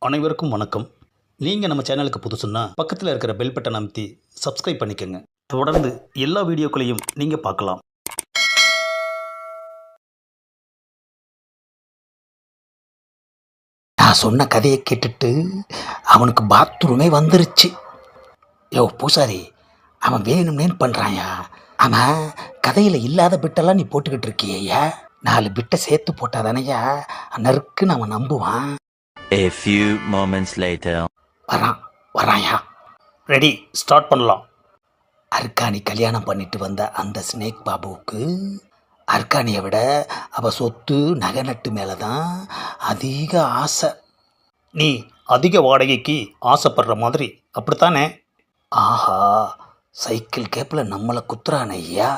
அனைவருக்கும் வணக்கம். நீங்கள் நம்ம சேனலுக்கு புதுசுன்னா பக்கத்தில் இருக்கிற பெல் பட்டன் அமைத்தி சப்ஸ்கிரைப் பண்ணிக்கோங்க. தொடர்ந்து எல்லா வீடியோக்களையும் நீங்கள் பார்க்கலாம். நான் சொன்ன கதையை கேட்டுட்டு அவனுக்கு பாத்ரூமே வந்துருச்சு. யோ பூசாரி, அவன் வேணும்னேன்னு பண்ணுறாயா? அவன் கதையில் இல்லாத பிட்டெல்லாம் நீ போட்டுக்கிட்டு இருக்கியா? 4 பிட்டை சேர்த்து போட்டாதானையா நறுக்குன்னு அவன் நம்புவான். A few moments later. வராயா? ரெடி, ஸ்டார்ட் பண்ணலாம். அர்க்காணி கல்யாணம் பண்ணிட்டு வந்த அந்த ஸ்னேக் பாபுவுக்கு அர்க்காணியை விட அவள் சொத்து நகை நட்டு மேலே தான் அதிக ஆசை. நீ அதிக வாடகைக்கு ஆசைப்படுற மாதிரி அப்படித்தானே? ஆஹா, சைக்கிள் கேப்பில் நம்மளை குத்துறான் ஐயா.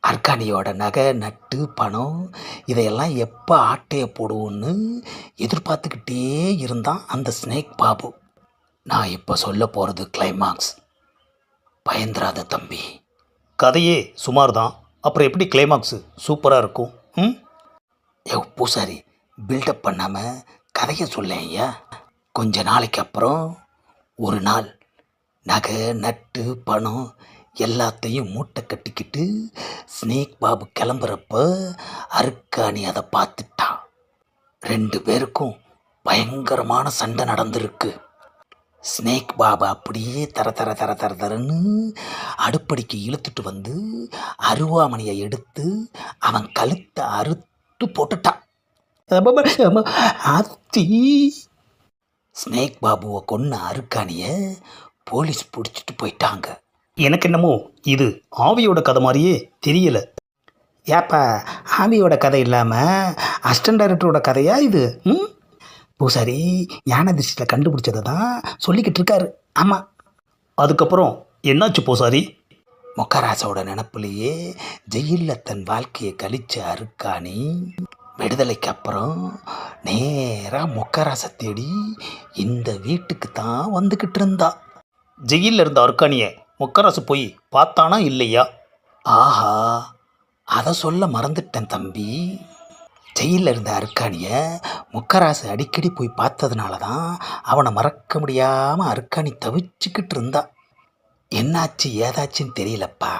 அர்க்காணியோட நகை நட்டு பணம் இதையெல்லாம் எப்போ ஆட்டையை போடுவோன்னு எதிர்பார்த்துக்கிட்டே இருந்தான் அந்த ஸ்னேக் பாபு. நான் இப்போ சொல்ல போகிறது கிளைமாக்ஸ். பயந்துராத தம்பி. கதையே சுமார் தான், அப்புறம் எப்படி கிளைமாக்ஸு சூப்பராக இருக்கும்? பூசாரி, பில்டப் பண்ணாமல் கதையை சொல்லேன் ஐயா. கொஞ்ச நாளைக்கு அப்புறம் ஒரு நாள் நகை நட்டு பணம் எல்லாத்தையும் மூட்டை கட்டிக்கிட்டு ஸ்னேக் பாபு கிளம்புறப்ப அர்க்காணி அதை பார்த்துட்டான். 2 பேருக்கும் பயங்கரமான சண்டை நடந்திருக்கு. ஸ்னேக் பாபு அப்படியே தரன்னு அடுப்படிக்கு இழுத்துட்டு வந்து அருவாமனையை எடுத்து அவன் கழுத்தை அறுத்து போட்டுட்டான். அத்தி ஸ்னேக் பாபுவை கொன்ன அர்க்காணியை போலீஸ் பிடிச்சிட்டு போயிட்டாங்க. எனக்கு என்னமோ இது ஆவியோட கதை மாதிரியே தெரியல. ஏப்பா, ஆவியோட கதை இல்லாமல் அசிஸ்டன்ட் டைரக்டரோட கதையா இது? பூசாரி ஞான திருஷ்டியில் கண்டுபிடிச்சதை தான் சொல்லிக்கிட்டு இருக்காரு. ஆமாம். அதுக்கப்புறம் என்னாச்சு பூசாரி? மொக்கராசோட நினப்புலையே ஜெயிலில் தன் வாழ்க்கையை கழிச்ச அர்க்காணி விடுதலைக்கு அப்புறம் நேராக மொக்கராசை தேடி இந்த வீட்டுக்கு தான் வந்துக்கிட்டு இருந்தா. ஜெயிலில் இருந்த அர்க்காணியை மொக்கராசு போய் பார்த்தானா இல்லையா? ஆஹா, அதை சொல்ல மறந்துட்டேன் தம்பி. ஜெயிலில் இருந்த அர்க்காணியை மொக்கராசு அடிக்கடி போய் பார்த்ததுனால தான் அவனை மறக்க முடியாமல் அர்க்காணி தவிச்சுக்கிட்டு இருந்தா. என்னாச்சு ஏதாச்சுன்னு தெரியலப்பா.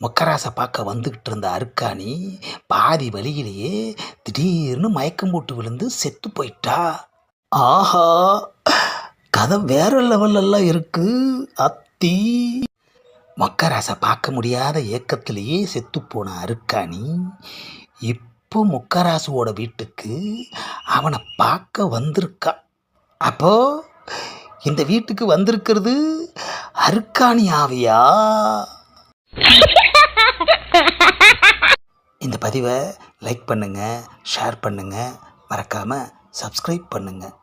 மொக்கராசை பார்க்க வந்துக்கிட்டு இருந்த அர்க்காணி பாதி வழியிலேயே திடீர்னு மயக்கம் போட்டு விழுந்து செத்து போயிட்டா. ஆஹா, கதை வேற லெவலெல்லாம் இருக்கு அத்தி. மொக்கராசை பார்க்க முடியாத ஏக்கத்திலேயே செத்துப்போன அர்க்காணி இப்போ மொக்கராசுவோட வீட்டுக்கு அவனை பார்க்க வந்திருக்கா. அப்போ இந்த வீட்டுக்கு வந்திருக்கிறது அர்க்காணி ஆவியா? இந்த பதிவை லைக் பண்ணுங்கள், ஷேர் பண்ணுங்கள், மறக்காமல் சப்ஸ்கிரைப் பண்ணுங்கள்.